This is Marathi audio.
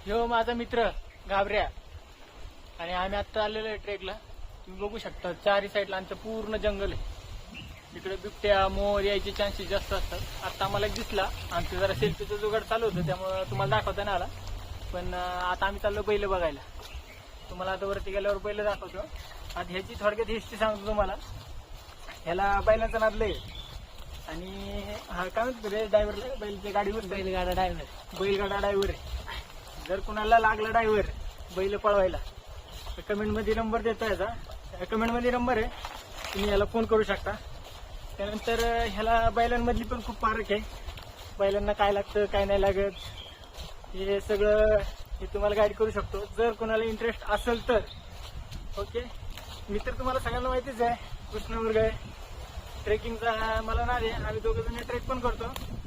ह्यो माझा मित्र घाबऱ्या आणि आम्ही आता आलेलो आहे ट्रेकला. तुम्ही बघू शकता चारी साईडला आमचं पूर्ण जंगल आहे. इकडे बिबट्या मोर यायचे चान्सेस जास्त असतात. आता आम्हाला एक दिसला, आमचं जरा सेल्फीचं जुगाड चालू होतं त्यामुळे तुम्हाला दाखवता नाही आला. पण आता आम्ही चाललो बैल बघायला. तुम्हाला आता वरती गेल्यावर बैल दाखवतो. आता ह्याची थोडक्यात हिस्ट्री सांगतो तुम्हाला. ह्याला बैलाचं नाद लय आणि हा काय म्हणतो रे ड्रायव्हरला, बैलच्या गाडीवर बैलगाडा ड्रायव्हर आहे. जर कुणाला लागला ड्रायव्हर बैल पळवायला तर कमेंटमध्ये नंबर देतो याचा. कमेंटमध्ये नंबर आहे, तुम्ही याला फोन करू शकता. त्यानंतर ह्याला बैलांमधली पण खूप फरक आहे. बैलांना काय लागतं काय नाही लागत हे सगळं हे तुम्हाला गाईड करू शकतो जर कोणाला इंटरेस्ट असेल तर. ओके, मी तर तुम्हाला सगळ्यांना माहितीच आहे कृष्णमुर्ग आहे. ट्रेकिंगचा मला नाद आहे. आम्ही दोघं जण ट्रेक पण करतो.